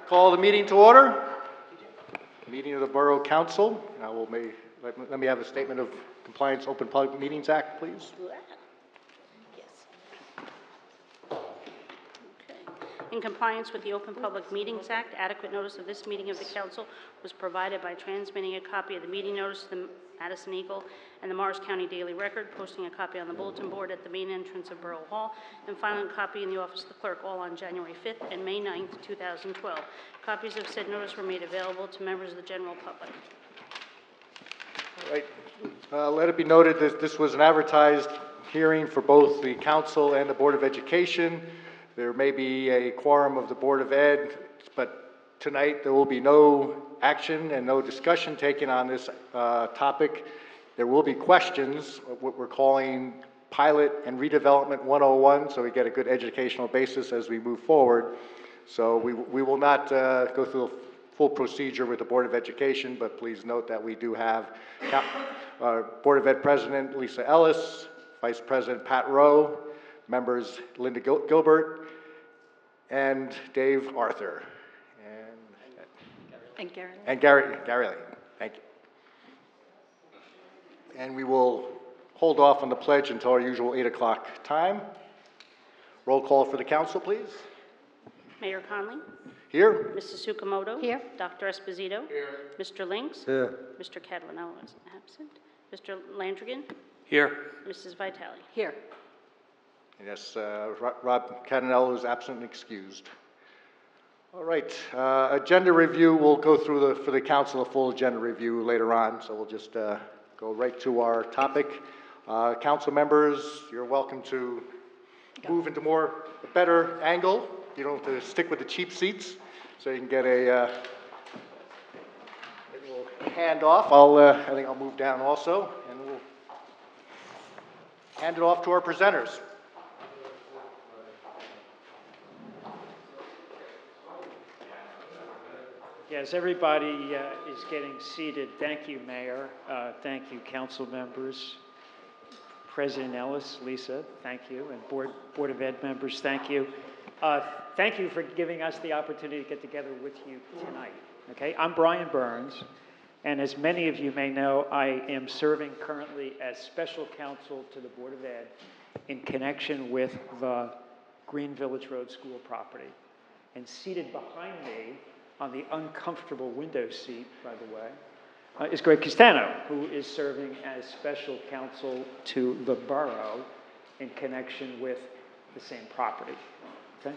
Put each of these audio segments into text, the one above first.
Call the meeting to order. Meeting of the Borough Council. Let me have a statement of compliance, Open Public Meetings Act, please. Yes. Okay. In compliance with the Open Public Meetings Act, adequate notice of this meeting of the council was provided by transmitting a copy of the meeting notice to the Madison Eagle and the Morris County Daily Record, posting a copy on the bulletin board at the main entrance of Borough Hall, and filing a copy in the office of the clerk, all on January 5th and May 9th, 2012. Copies of said notice were made available to members of the general public. All right. Let it be noted that this was an advertised hearing for both the council and the Board of Education. There may be a quorum of the Board of Ed, but tonight there will be no action and no discussion taken on this topic. There will be questions, what we're calling Pilot and Redevelopment 101, so we get a good educational basis as we move forward. So we will not go through the full procedure with the Board of Education, but please note that we do have our Board of Ed President Lisa Ellis, Vice President Pat Rowe, members Linda Gilbert, and Dave Arthur. And Gary Lee. Thank you. And we will hold off on the pledge until our usual 8 o'clock time. Roll call for the council, please. Mayor Conley? Here. Mrs. Tsukamoto? Here. Dr. Esposito? Here. Mr. Links? Here. Mr. Catalanello is absent. Mr. Landrigan? Here. Mrs. Vitale? Here. Yes, Rob Catanello is absent and excused. All right, agenda review, we'll go through for the council, a full agenda review later on, so we'll just go right to our topic. Council members, you're welcome to move into a better angle. You don't have to stick with the cheap seats, so you can get a little handoff. I think I'll move down also, and we'll hand it off to our presenters. Yes, everybody is getting seated. Thank you, Mayor. Thank you, council members. President Ellis, Lisa, thank you. And Board of Ed members, thank you. Thank you for giving us the opportunity to get together with you tonight. Okay, I'm Brian Burns, and as many of you may know, I am serving currently as special counsel to the Board of Ed in connection with the Green Village Road School property. And seated behind me, on the uncomfortable window seat, by the way, is Greg Castano, who is serving as special counsel to the borough in connection with the same property. Okay?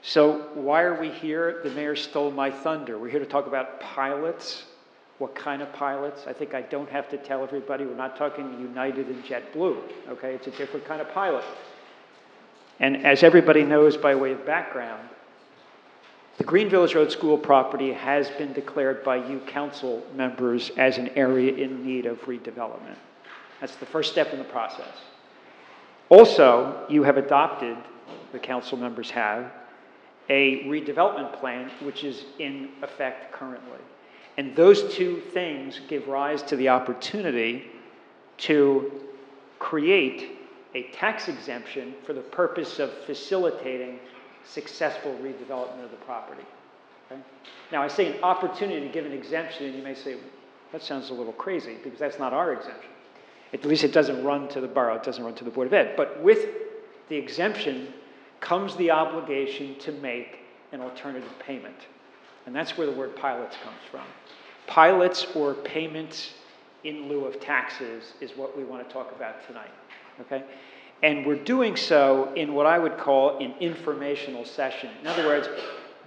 So why are we here? The mayor stole my thunder. We're here to talk about pilots. What kind of pilots? I think I don't have to tell everybody we're not talking United and JetBlue. Okay, it's a different kind of pilot. And as everybody knows by way of background, the Green Village Road School property has been declared by you council members as an area in need of redevelopment. That's the first step in the process. Also, you have adopted, the council members have, a redevelopment plan which is in effect currently. And those two things give rise to the opportunity to create a tax exemption for the purpose of facilitating successful redevelopment of the property. Okay? Now, I say an opportunity to give an exemption, and you may say, that sounds a little crazy, because that's not our exemption. At least it doesn't run to the borough, it doesn't run to the Board of Ed. But with the exemption comes the obligation to make an alternative payment. And that's where the word pilots comes from. Pilots, or payments in lieu of taxes, is what we want to talk about tonight. Okay? And we're doing so in what I would call an informational session. In other words,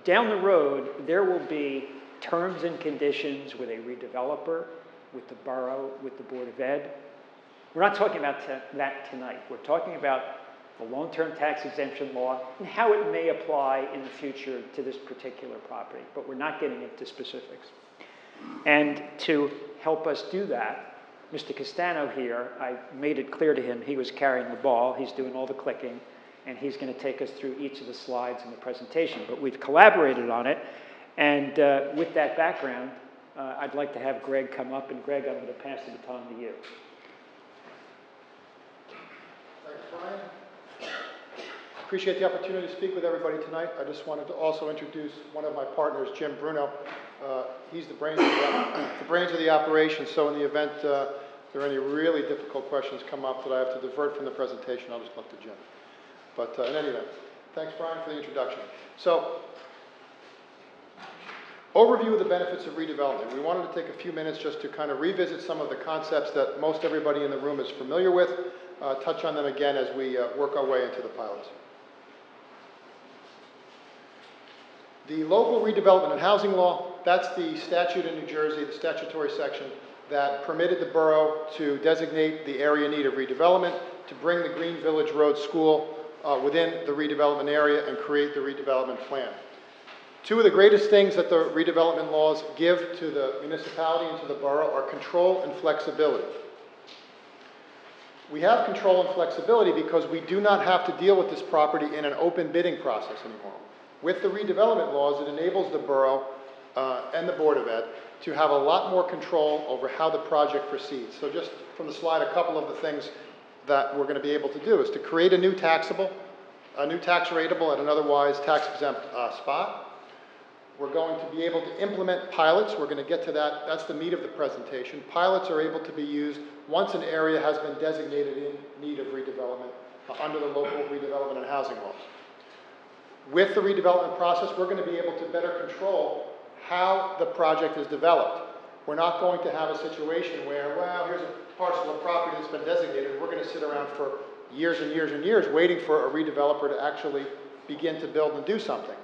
down the road, there will be terms and conditions with a redeveloper, with the borough, with the Board of Ed. We're not talking about that tonight. We're talking about the long-term tax exemption law and how it may apply in the future to this particular property, but we're not getting into specifics. And to help us do that, Mr. Castano here, I made it clear to him he was carrying the ball. He's doing all the clicking, and he's going to take us through each of the slides in the presentation. But we've collaborated on it, and with that background, I'd like to have Greg come up. And Greg, I'm going to pass the baton to you. Thanks, Brian. Appreciate the opportunity to speak with everybody tonight. I just wanted to also introduce one of my partners, Jim Bruno. He's the brains of the operation, so in the event there are any really difficult questions come up that I have to divert from the presentation, I'll just look to Jim. But in any event, thanks, Brian, for the introduction. So, overview of the benefits of redevelopment. We wanted to take a few minutes just to kind of revisit some of the concepts that most everybody in the room is familiar with, touch on them again as we work our way into the pilots. The local redevelopment and housing law, that's the statute in New Jersey, the statutory section that permitted the borough to designate the area in need of redevelopment, to bring the Green Village Road School within the redevelopment area and create the redevelopment plan. Two of the greatest things that the redevelopment laws give to the municipality and to the borough are control and flexibility. We have control and flexibility because we do not have to deal with this property in an open bidding process anymore. With the redevelopment laws, it enables the borough and the Board of Ed to have a lot more control over how the project proceeds. So just from the slide, a couple of the things that we're going to be able to do is to create a new tax rateable at an otherwise tax-exempt spot. We're going to be able to implement pilots. We're going to get to that. That's the meat of the presentation. Pilots are able to be used once an area has been designated in need of redevelopment under the local redevelopment and housing laws. With the redevelopment process, we're going to be able to better control how the project is developed. We're not going to have a situation where, well, here's a parcel of property that's been designated. We're going to sit around for years and years and years waiting for a redeveloper to actually begin to build and do something.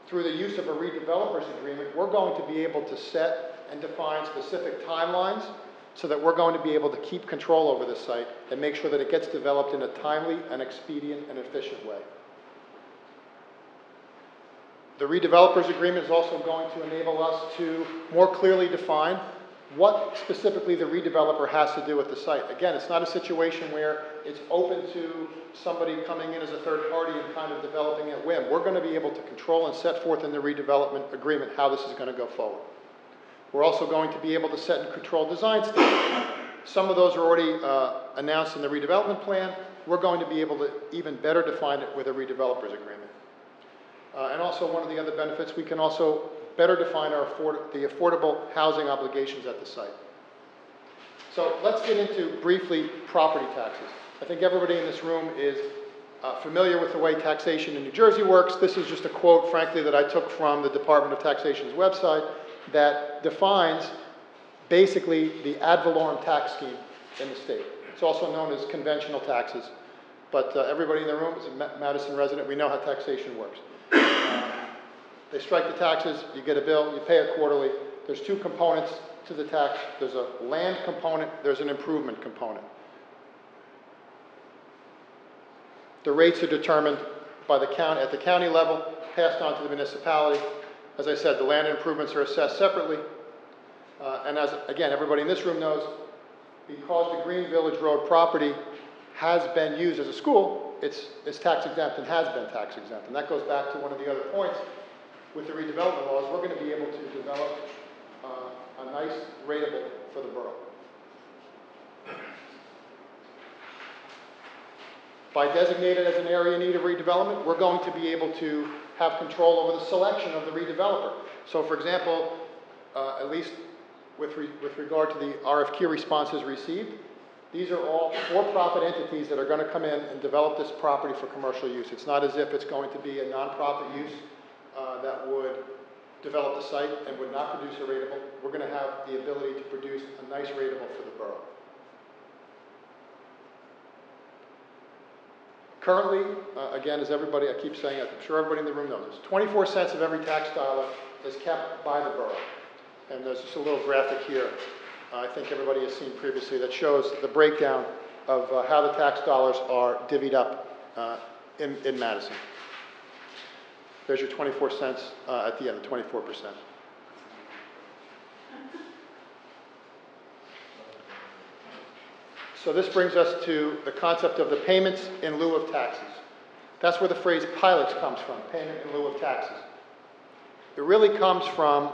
Through the use of a redeveloper's agreement, we're going to be able to set and define specific timelines so that we're going to be able to keep control over the site and make sure that it gets developed in a timely and expedient and efficient way. The redeveloper's agreement is also going to enable us to more clearly define what specifically the redeveloper has to do with the site. Again, it's not a situation where it's open to somebody coming in as a third party and kind of developing at whim. We're going to be able to control and set forth in the redevelopment agreement how this is going to go forward. We're also going to be able to set and control design standards. Some of those are already announced in the redevelopment plan. We're going to be able to even better define it with a redeveloper's agreement. And also one of the other benefits, we can also better define the affordable housing obligations at the site. So let's get into briefly property taxes. I think everybody in this room is familiar with the way taxation in New Jersey works. This is just a quote, frankly, that I took from the Department of Taxation's website that defines basically the ad valorem tax scheme in the state. It's also known as conventional taxes. But everybody in the room is a Madison resident. We know how taxation works. They strike the taxes, you get a bill, you pay it quarterly. There's two components to the tax. There's a land component, there's an improvement component. The rates are determined by the county, at the county level, passed on to the municipality. As I said, the land improvements are assessed separately. And as, again, everybody in this room knows, because the Green Village Road property has been used as a school, it's tax exempt and has been tax exempt. And that goes back to one of the other points. With the redevelopment laws, we're going to be able to develop a nice rateable for the borough. By designated as an area in need of redevelopment, we're going to be able to have control over the selection of the redeveloper. So for example, at least with regard to the RFQ responses received, these are all for-profit entities that are going to come in and develop this property for commercial use. It's not as if it's going to be a nonprofit use that would develop the site and would not produce a rateable. We're going to have the ability to produce a nice rateable for the borough. Currently, again, as everybody, I keep saying it, I'm sure everybody in the room knows this, 24 cents of every tax dollar is kept by the borough. And there's just a little graphic here I think everybody has seen previously that shows the breakdown of how the tax dollars are divvied up in Madison. There's your 24 cents at the end, 24%. So this brings us to the concept of the payments in lieu of taxes. That's where the phrase pilots comes from, payment in lieu of taxes. It really comes from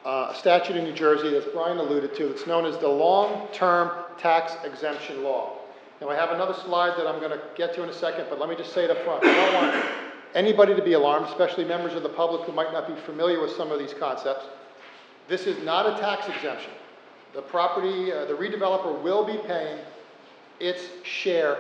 a statute in New Jersey, as Brian alluded to, it's known as the Long-Term Tax Exemption Law. Now, I have another slide that I'm going to get to in a second, but let me just say it up front. I don't want anybody to be alarmed, especially members of the public who might not be familiar with some of these concepts. This is not a tax exemption. The property, the redeveloper will be paying its share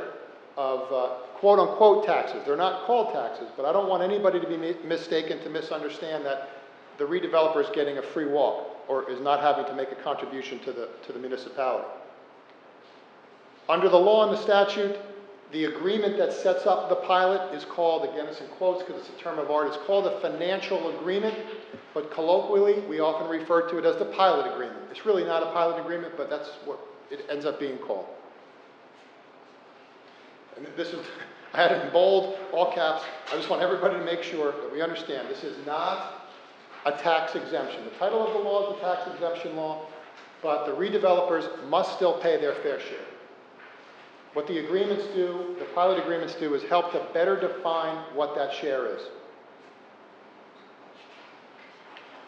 of quote-unquote taxes. They're not called taxes, but I don't want anybody to be mistaken, to misunderstand that the redeveloper is getting a free walk or is not having to make a contribution to the municipality. Under the law and the statute, the agreement that sets up the pilot is called, again it's in quotes because it's a term of art, it's called a financial agreement, but colloquially we often refer to it as the pilot agreement. It's really not a pilot agreement, but that's what it ends up being called. And this is, I had it in bold, all caps. I just want everybody to make sure that we understand this is not a tax exemption. The title of the law is the tax exemption law, but the redevelopers must still pay their fair share. What the agreements do, the pilot agreements do, is help to better define what that share is.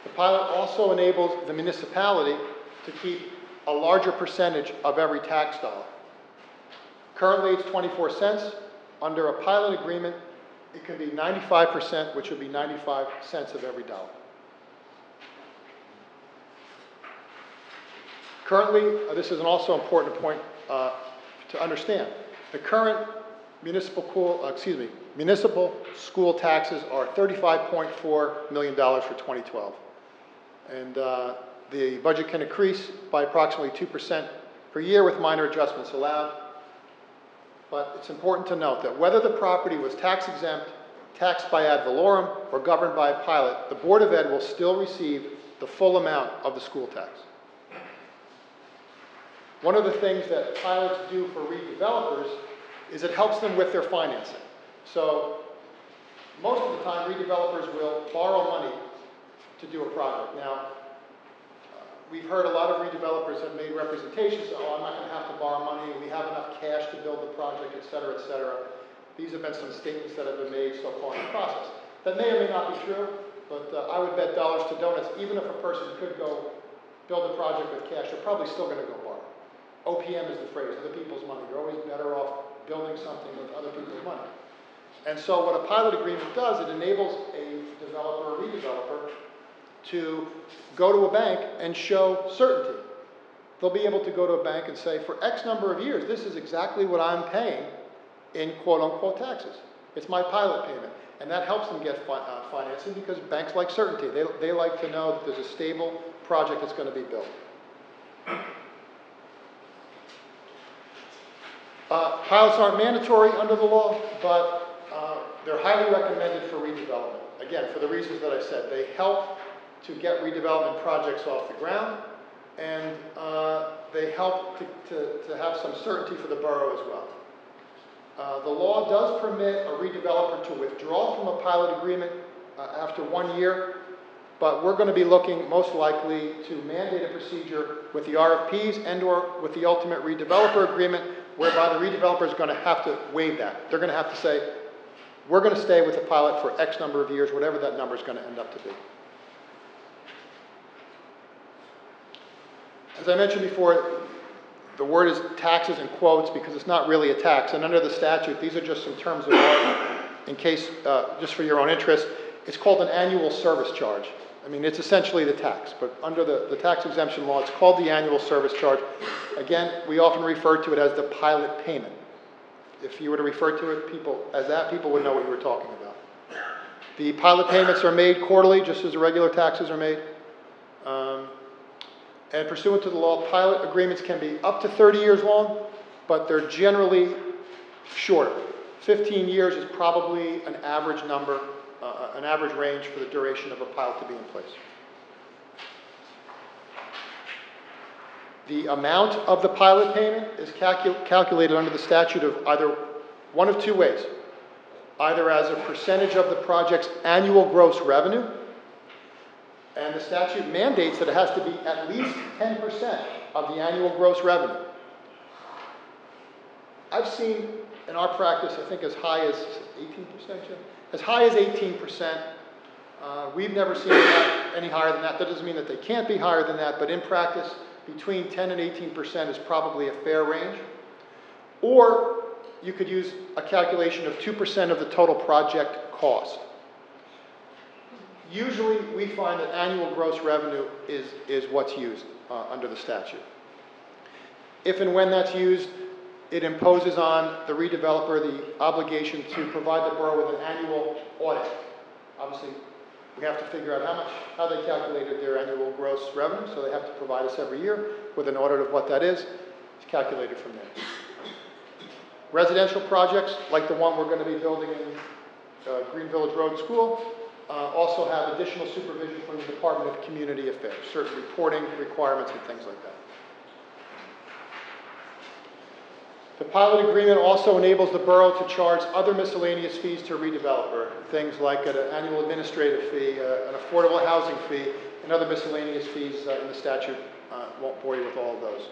The pilot also enables the municipality to keep a larger percentage of every tax dollar. Currently, it's 24 cents. Under a pilot agreement, it can be 95%, which would be 95 cents of every dollar. Currently, this is an also important point to understand. The current municipal school taxes are $35.4 million for 2012. And the budget can increase by approximately 2% per year with minor adjustments allowed. But it's important to note that whether the property was tax exempt, taxed by ad valorem, or governed by a pilot, the Board of Ed will still receive the full amount of the school tax. One of the things that pilots do for redevelopers is it helps them with their financing. So most of the time, redevelopers will borrow money to do a project. Now, we've heard a lot of redevelopers have made representations, oh, I'm not going to have to borrow money, we have enough cash to build the project, et cetera, et cetera. These have been some statements that have been made so far in the process. That may or may not be true, but I would bet dollars to donuts, even if a person could go build a project with cash, they're probably still going to go borrow. OPM is the phrase, other people's money. You're always better off building something with other people's money. And so what a pilot agreement does, it enables a developer or redeveloper to go to a bank and show certainty. They'll be able to go to a bank and say, for X number of years, this is exactly what I'm paying in quote-unquote taxes. It's my pilot payment. And that helps them get financing because banks like certainty. They like to know that there's a stable project that's going to be built. Pilots aren't mandatory under the law, but they're highly recommended for redevelopment. Again, for the reasons that I said. They help to get redevelopment projects off the ground, and they help to have some certainty for the borough as well. The law does permit a redeveloper to withdraw from a pilot agreement after 1 year, but we're going to be looking most likely to mandate a procedure with the RFPs and or with the ultimate redeveloper agreement, whereby the redeveloper is going to have to waive that. They're going to have to say, we're going to stay with the pilot for X number of years, whatever that number is going to end up to be. As I mentioned before, the word is taxes in quotes because it's not really a tax. And under the statute, these are just some terms of art. In case, just for your own interest, it's called an annual service charge. I mean, it's essentially the tax, but under the tax exemption law, it's called the annual service charge. Again, we often refer to it as the pilot payment. If you were to refer to it as that, people would know what you were talking about. The pilot payments are made quarterly, just as the regular taxes are made. And pursuant to the law, pilot agreements can be up to 30 years long, but they're generally shorter. 15 years is probably an average number, an average range for the duration of a pilot to be in place. The amount of the pilot payment is calculated under the statute of either one of two ways. Either as a percentage of the project's annual gross revenue, and the statute mandates that it has to be at least 10% of the annual gross revenue. I've seen in our practice, I think as high as 18%, Jim? As high as 18%. We've never seen it any higher than that. That doesn't mean that they can't be higher than that, but in practice, between 10 and 18% is probably a fair range. Or you could use a calculation of 2% of the total project cost. Usually, we find that annual gross revenue is what's used under the statute. If and when that's used, it imposes on the redeveloper the obligation to provide the borough with an annual audit. Obviously, we have to figure out how they calculated their annual gross revenue, so they have to provide us every year with an audit of what that is. It's calculated from there. Residential projects, like the one we're going to be building in Green Village Road School, also have additional supervision from the Department of Community Affairs, certain reporting requirements and things like that. The pilot agreement also enables the borough to charge other miscellaneous fees to a redeveloper, things like an annual administrative fee, an affordable housing fee, and other miscellaneous fees in the statute. Won't bore you with all of those.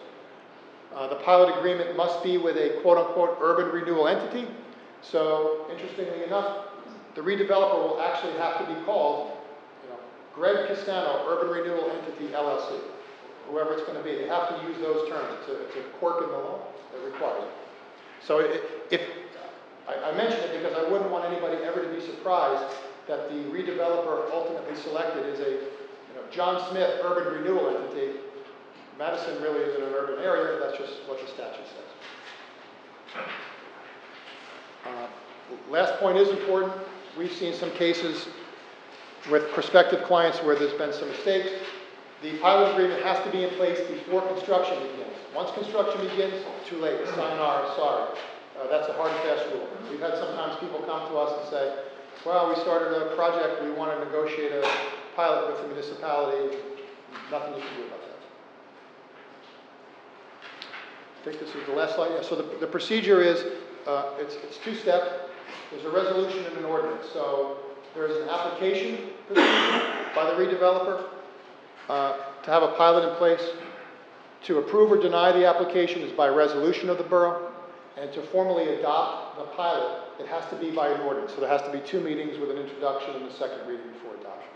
The pilot agreement must be with a quote-unquote urban renewal entity. So, interestingly enough, the redeveloper will actually have to be called, Greg Castano, Urban Renewal Entity LLC, whoever it's going to be. They have to use those terms. It's a quirk in the law that requires it. So I mention it because I wouldn't want anybody ever to be surprised that the redeveloper ultimately selected is a John Smith Urban Renewal Entity. Madison really isn't an urban area. That's just what the statute says. Last point is important. We've seen some cases with prospective clients where there's been some mistakes. The pilot agreement has to be in place before construction begins. Once construction begins, too late. Sayonara, sorry. That's a hard and fast rule. We've had sometimes people come to us and say, well, we started a project, we want to negotiate a pilot with the municipality. Nothing you can do about that. I think this is the last slide. Yeah, so the procedure is, it's two-step. There's a resolution and an ordinance. So there's an application procedure by the redeveloper to have a pilot in place. To approve or deny the application is by resolution of the borough. And to formally adopt the pilot, it has to be by an ordinance. So there has to be 2 meetings with an introduction and a second reading before adoption.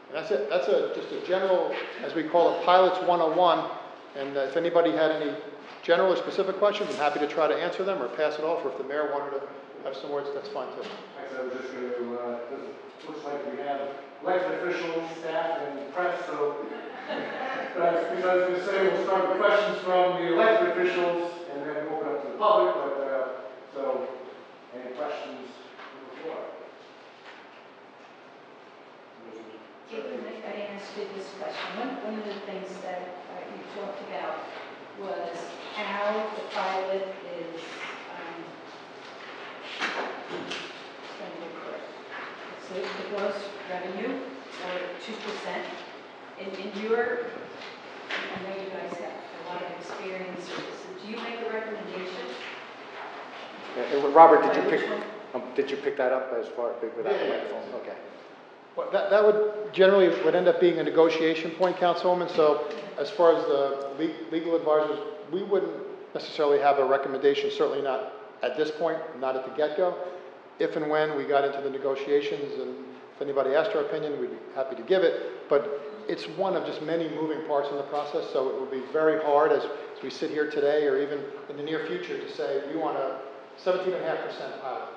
And that's it. That's just a general, as we call it, Pilots 101. And if anybody had any general or specific questions, I'm happy to try to answer them or pass it off. Or if the mayor wanted to have some words, that's fine too. I was just going to, looks like we have elected officials, staff, and press, so I was going to say we'll start with questions from the elected officials and then open up to the public, but so any questions from the floor? I asked you this question. One of the things that you talked about was how the pilot is so the gross revenue, or 2%. In your, I know you guys have a lot of experience with this. Do you make a recommendation? Robert, did you pick that up as far without the microphone? Okay. Well, that would generally end up being a negotiation point, Councilwoman. So as far as the legal advisors, we wouldn't necessarily have a recommendation, certainly not at this point, not at the get-go. If and when we got into the negotiations and if anybody asked our opinion, we'd be happy to give it. But it's one of just many moving parts in the process, so it would be very hard as we sit here today or even in the near future to say we want a 17.5% pilot,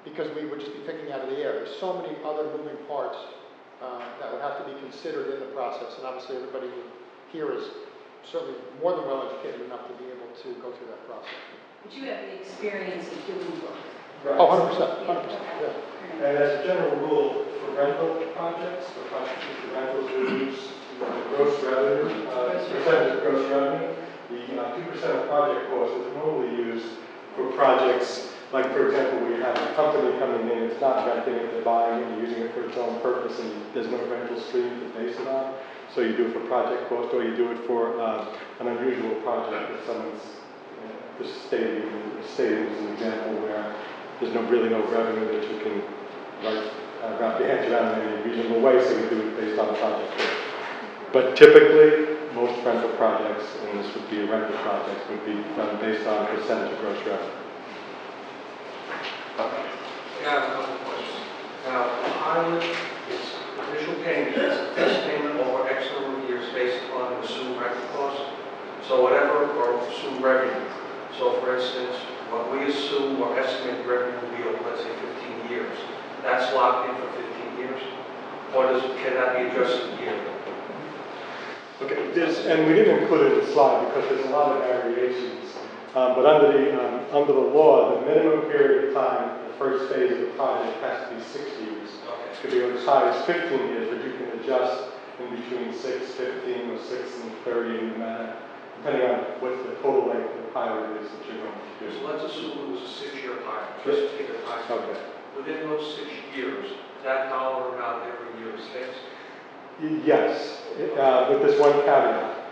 because we would just be picking out of the air. There's so many other moving parts that would have to be considered in the process, and obviously everybody here is certainly more than well educated enough to be able to go through that process. But you have the experience of doing both. Right. Oh, 100%, 100%, yeah. And as a general rule, for rental projects, for rentals, we use the gross revenue, percentage of gross revenue. The 2% of project cost is normally used for projects, like for example, where you have a company coming in, it's not renting it, they're buying it, you're using it for its own purpose, and there's no rental stream to base it on. So you do it for project cost, or you do it for an unusual project that someone's just stadium is an example where there's really no revenue that you can wrap your hands around in any reasonable way, so we do it based on project cost. But typically, most rental projects, and this would be a rental project, would be done based on percentage of gross revenue. I have a couple of questions. Now, pilot is initial payment, is a fixed payment over X number of years based upon the assumed rental cost. So whatever, or assumed revenue. So for instance, what we assume or estimate the revenue will be over, let's say 15 years, that's locked in for 15 years? Or can that be adjusted yearly? Okay, and we didn't include it in the slide because there's a lot of variations. But under the law, the minimum period of time, the first phase of the project has to be 6 years. Okay. It could be as high as 15 years, but you can adjust in between 6, 15, or 6 and 30, in the matter, depending on what the total length of the pilot is that you're going to do. So let's assume it was a 6-year pilot, just to take a time. Okay. Within those 6 years, that dollar amount every year is fixed? Yes, with this one caveat.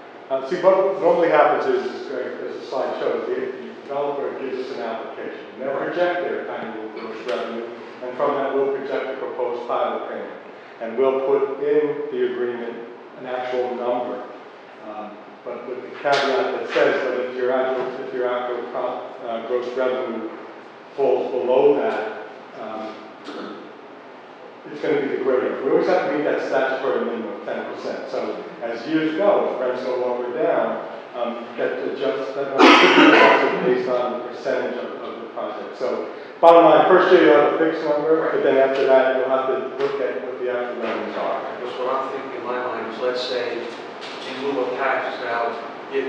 See, what normally happens is, as the slide shows, the developer gives us an application. They'll project their annual gross revenue, and from that we'll project the proposed pilot payment. And we'll put in the agreement an actual number, but with the caveat that says that if your actual gross revenue falls below that, it's going to be the greater. We always have to meet that statutory minimum of 10%. So as years go, if rents go up or down, that adjusts, that adjusted based on the percentage of the project. So bottom line, first year you'll have a fixed number, but then after that you'll have to look at what the actual revenues are. Because what I'm thinking in my mind is, let's say, in lieu of taxes now, if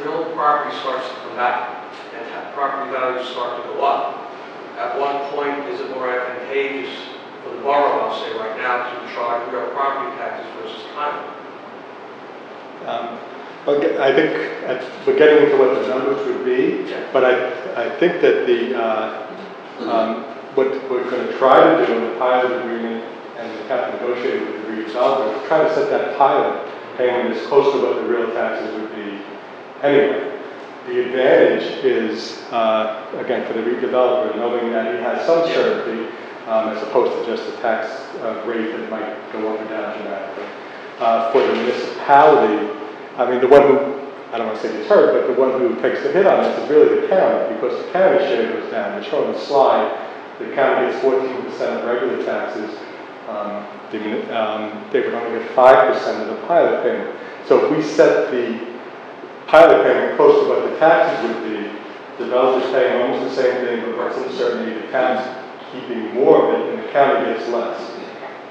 real property starts to come back and property values start to go up, at what point is it more advantageous for the borough, I'll say right now, to charge real property taxes versus time? I think we're getting into what the numbers would be, but I think that what we're going to try to do in the pilot agreement, and we have to negotiate with the redeveloper, is try to set that pilot payment as close to what the real taxes would be anyway. The advantage is, again, for the redeveloper, knowing that he has some certainty, as opposed to just a tax rate that might go up or down dramatically. For the municipality, I mean, the one who, I don't want to say gets hurt, but the one who takes the hit on this is really the county, because the county share goes down. They're showing the slide, the county gets 14% of regular taxes. They would only get 5% of the pilot payment. So if we set the pilot payment close to what the taxes would be, developers paying almost the same thing, but what's uncertainty, the town's keeping more of it, and the county gets less.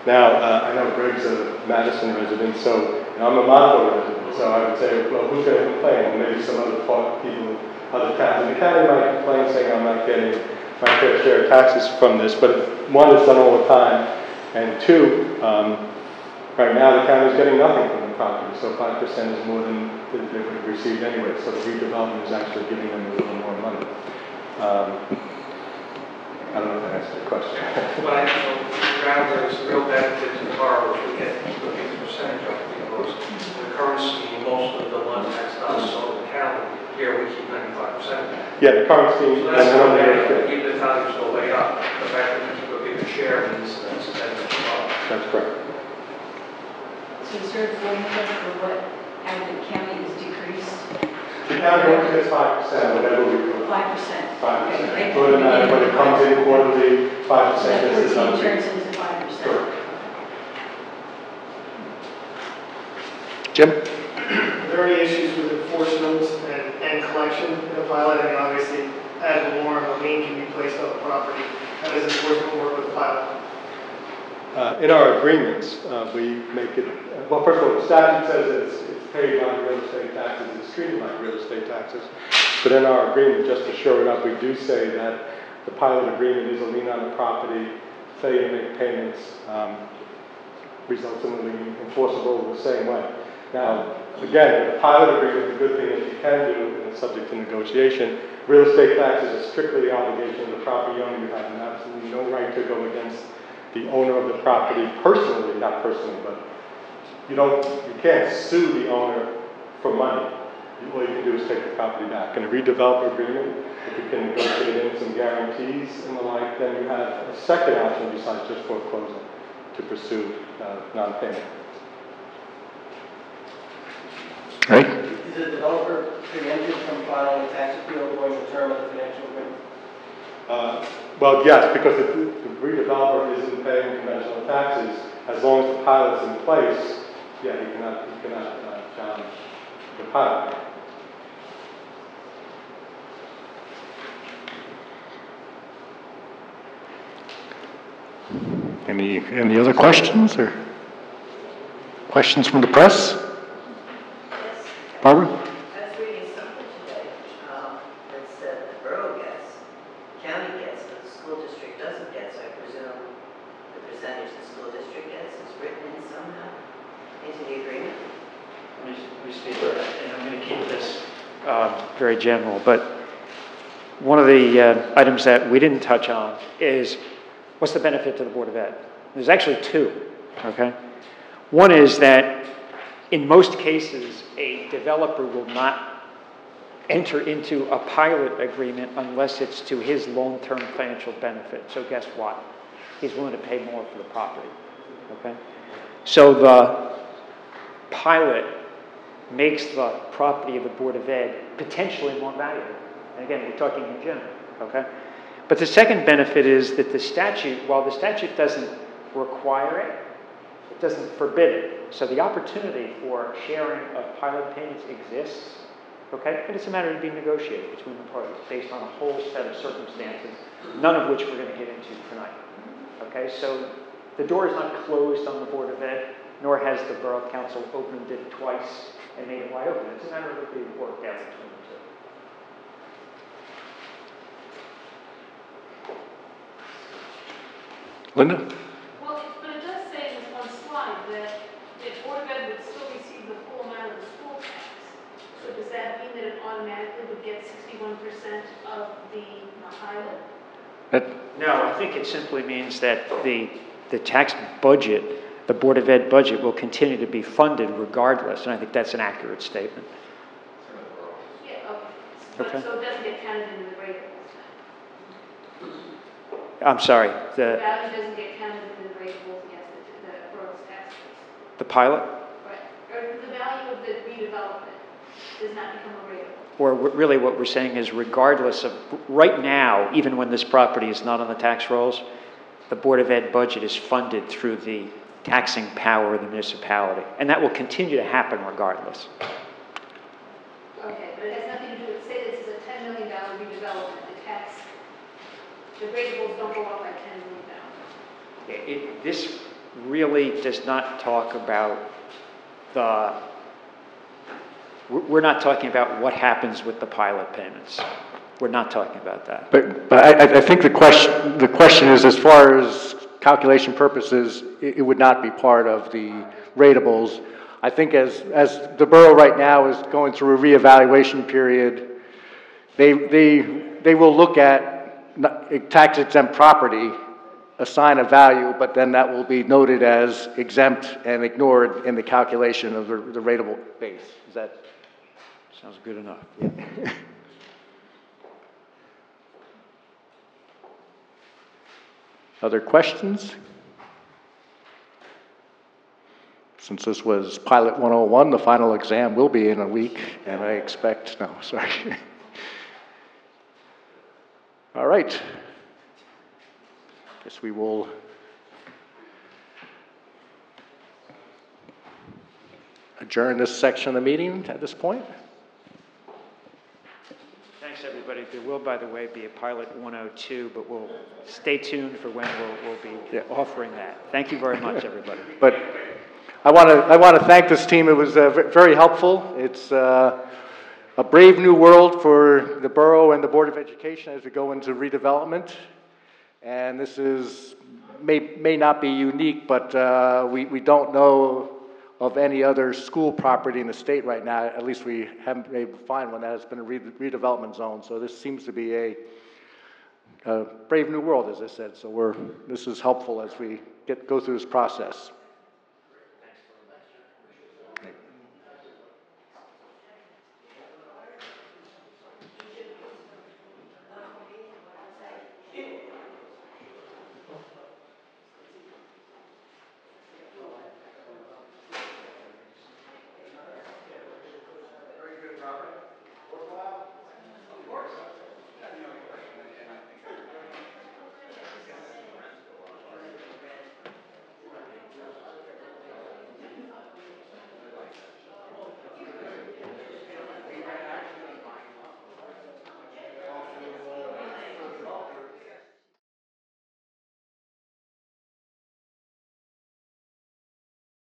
Now, I know Greg's a Madison resident, and I'm a Montville resident, so I would say, well, who's going to complain? Well, maybe some other people, other towns. And the county might complain, saying I'm not getting my fair share of taxes from this, but one, it's done all the time, and two, right now the county's getting nothing from the property, so 5% is more than they would have received anyway, so the redevelopment is actually giving them a little more money. I don't know if that answers the question. But rather, it's the real benefit to the borrowers. We get a big percentage of it, because the current scheme, most of the London tax does, so the county, here we keep 95%. Yeah, the current scheme. So that's not bad, even if values go way up. The fact that we keep a bigger share means that's a benefit to the borrower. That's correct. So is there a formula for what, how the county is decreased? The county only gets 5%, whatever we put. 5%. 5%. So when it comes in quarterly, 5% is the number. Turns into 5%. Correct. Jim? Are there any issues with enforcement and collection in the pilot? I mean, obviously, as a warrant, a lien can be placed on the property. How does enforcement work with the pilot? In our agreements, we make it, well, first of all, the statute says it's paid like real estate taxes, it's treated like real estate taxes. But in our agreement, just to show it up, we do say that the pilot agreement is a lien on the property, failure to make payments results in the lien enforceable the same way. Now, again, the pilot agreement, the good thing that you can do, and it's subject to negotiation, real estate taxes are strictly the obligation of the property owner. You have absolutely no right to go against the owner of the property personally, not personally, but you can't sue the owner for money. All you can do is take the property back. In a redevelopment agreement, if you can negotiate in some guarantees and the like, then you have a second option besides just foreclosing to pursue non-payment. Right? Is the developer preempted from filing a tax appeal during the term of the financial agreement? Well, yes, because the redeveloper isn't paying conventional taxes, as long as the pilot's in place, yeah, he cannot challenge the pilot. Any other questions or questions from the press? Yes. Barbara? I was reading something today that said the borough gets, county gets, but the school district doesn't get, so I presume the percentage the school district gets is written in somehow into the agreement? Let me speak for that, and I'm going to keep this very general, but one of the items that we didn't touch on is what's the benefit to the Board of Ed? There's actually two, okay? One is that in most cases, a developer will not enter into a pilot agreement unless it's to his long-term financial benefit. So guess what? He's willing to pay more for the property, okay? So the pilot makes the property of the Board of Ed potentially more valuable. And again, we're talking in general, okay? But the second benefit is that the statute, while the statute doesn't require it, it doesn't forbid it. So the opportunity for sharing of pilot payments exists, okay? But it's a matter of being negotiated between the parties based on a whole set of circumstances, none of which we're going to get into tonight, okay? So the door is not closed on the Board of Ed, nor has the Borough Council opened it twice and made it wide open. It's a matter of it being worked out between the two. Linda? Well, but it does say in this one slide that the Board of Ed would still receive the full amount of the school tax. So does that mean that it automatically would get 61% of the pilot? No, I think it simply means that the tax budget, the Board of Ed budget, will continue to be funded regardless, and I think that's an accurate statement. Yeah, okay. So it doesn't get counted into the rate. I'm sorry, The value doesn't get counted in the rate against the borough's taxes. the pilot? Right. Or the value of the redevelopment does not become a rate. Or really what we're saying is regardless of, right now, even when this property is not on the tax rolls, the Board of Ed budget is funded through the taxing power of the municipality. And that will continue to happen regardless. Okay, but it has nothing to do with, say this is a $10 million redevelopment, the gradables don't go up by $10 million. This really does not talk about we're not talking about what happens with the pilot payments. We're not talking about that. But I think the question is, as far as calculation purposes, it would not be part of the ratables. I think as the borough right now is going through a reevaluation period, they will look at tax-exempt property, assign a value, but then that will be noted as exempt and ignored in the calculation of the rateable base. Is that? Sounds good enough. Yeah. Other questions? Since this was Pilot 101, the final exam will be in a week, and I expect, no, sorry. All right. Guess we will adjourn this section of the meeting at this point. Thanks, everybody. There will, by the way, be a Pilot 102, but we'll stay tuned for when we'll be offering that. Thank you very much, everybody. But I want to thank this team. It was very helpful. It's a brave new world for the borough and the Board of Education as we go into redevelopment. And this may not be unique, but we don't know of any other school property in the state right now. At least we haven't been able to find one that has been a redevelopment zone. So this seems to be a brave new world, as I said. So this is helpful as we go through this process.